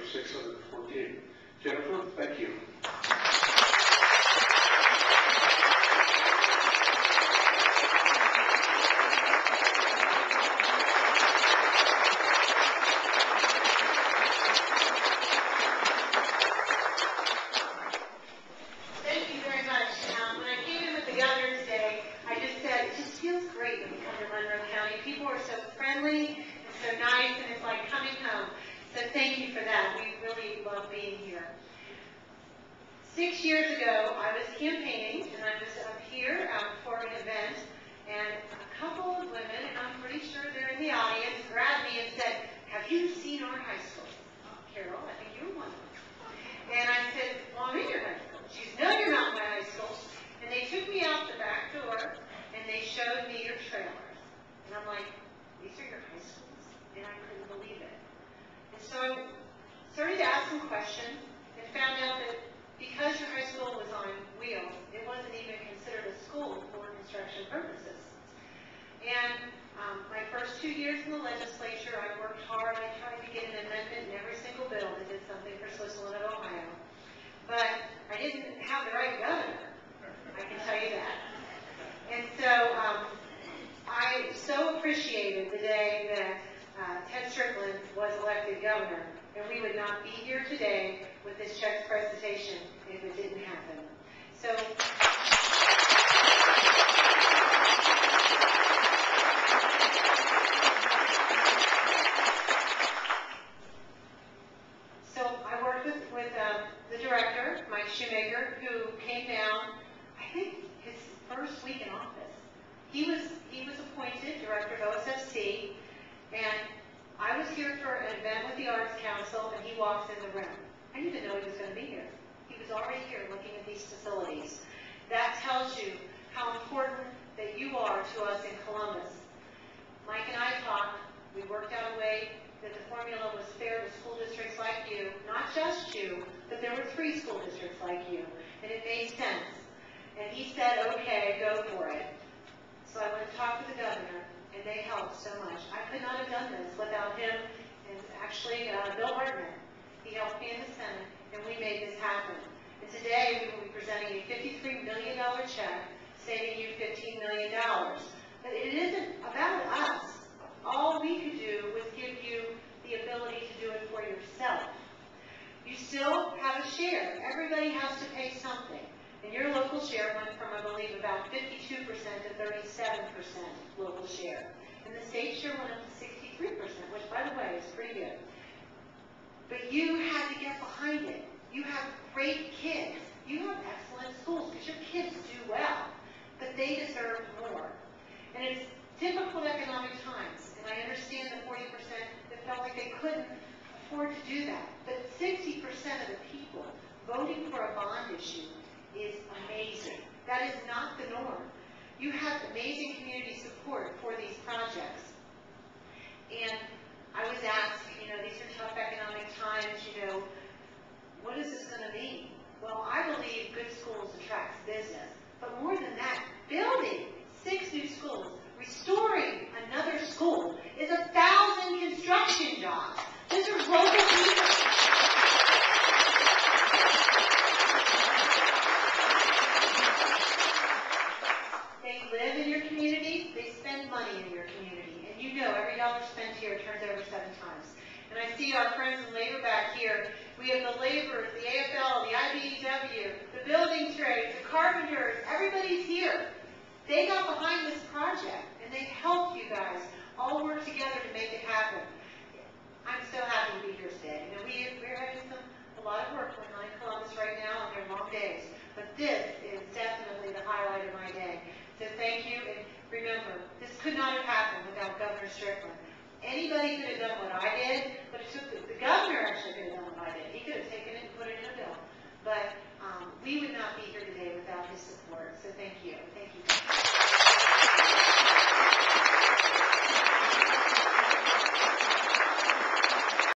number 648. Jennifer, thank you. Thank you for that. We really love being here. 6 years ago, I was campaigning, and I was up here for an event, and a couple of women, and I'm pretty sure they're in the audience, grabbed me and said, "Have you seen our high school?" "Carol, I think you're one of them." And I said, "Well, I'm in your high school." She said, "No, you're not in my high school." And they took me out the back door, and they showed me your trailers. And I'm like, "These are your high schools?" And I couldn't believe it. So I started to ask some questions and found out that because your high school was on wheels, it wasn't even considered a school for construction purposes. And my first 2 years in the legislature, I worked hard. I tried to get an amendment in every single bill that did something for Switzerland of Ohio. But I didn't have the right governor, I can tell you that. And so I so appreciated the day that Ted Strickland was elected governor, and we would not be here today with this check's presentation if it didn't happen. So I worked with the director, Mike Shoemaker, who came down, I think, his first week in office. He was appointed director of OSFC, and I was here for an event with the Arts Council, and he walks in the room. I didn't even know he was going to be here. He was already here looking at these facilities. That tells you how important that you are to us in Columbus. Mike and I talked. We worked out a way that the formula was fair to school districts like you, not just you, but there were 3 school districts like you, and it made sense. And he said, "Okay, go for it." So I went to talk to the governor, and they helped so much. I could not have done this without him and actually Bill Hartman. He helped me in the Senate, and we made this happen. And today we will be presenting a $53 million check, saving you $15 million. But it isn't about us. All we could do was give you the ability to do it for yourself. You still have a share. Everybody has to pay something. And your local share went from, I believe, about 52% to 37% local share. And the state share went up to 63%, which, by the way, is pretty good. But you had to get behind it. You have great kids. You have excellent schools because your kids do well. But they deserve more. And it's difficult economic times. And I understand the 40% that felt like they couldn't afford to do that. But 60% of the people voting for a bond issue is amazing. That is not the norm. You have amazing community support for these projects. And I was asked, these are tough economic times, what is this going to mean? Well, I believe good schools attracts business. But more than that, building 6 new schools, restoring another school is 1,000 construction jobs. These are local people. Live in your community, they spend money in your community. And every dollar spent here turns over 7 times. And I see our friends in labor back here. We have the laborers, the AFL, the IBEW, the building trades, the carpenters, everybody's here. They got behind this project, and they helped you guys all work together to make it happen. I'm so happy to be here today. We're having a lot of work going on in Columbus right now, and they're long days. But this is definitely the highlight of my day. So thank you, and remember, this could not have happened without Governor Strickland. Anybody could have done what I did, but it took the governor actually could have done what I did. He could have taken it and put it in a bill.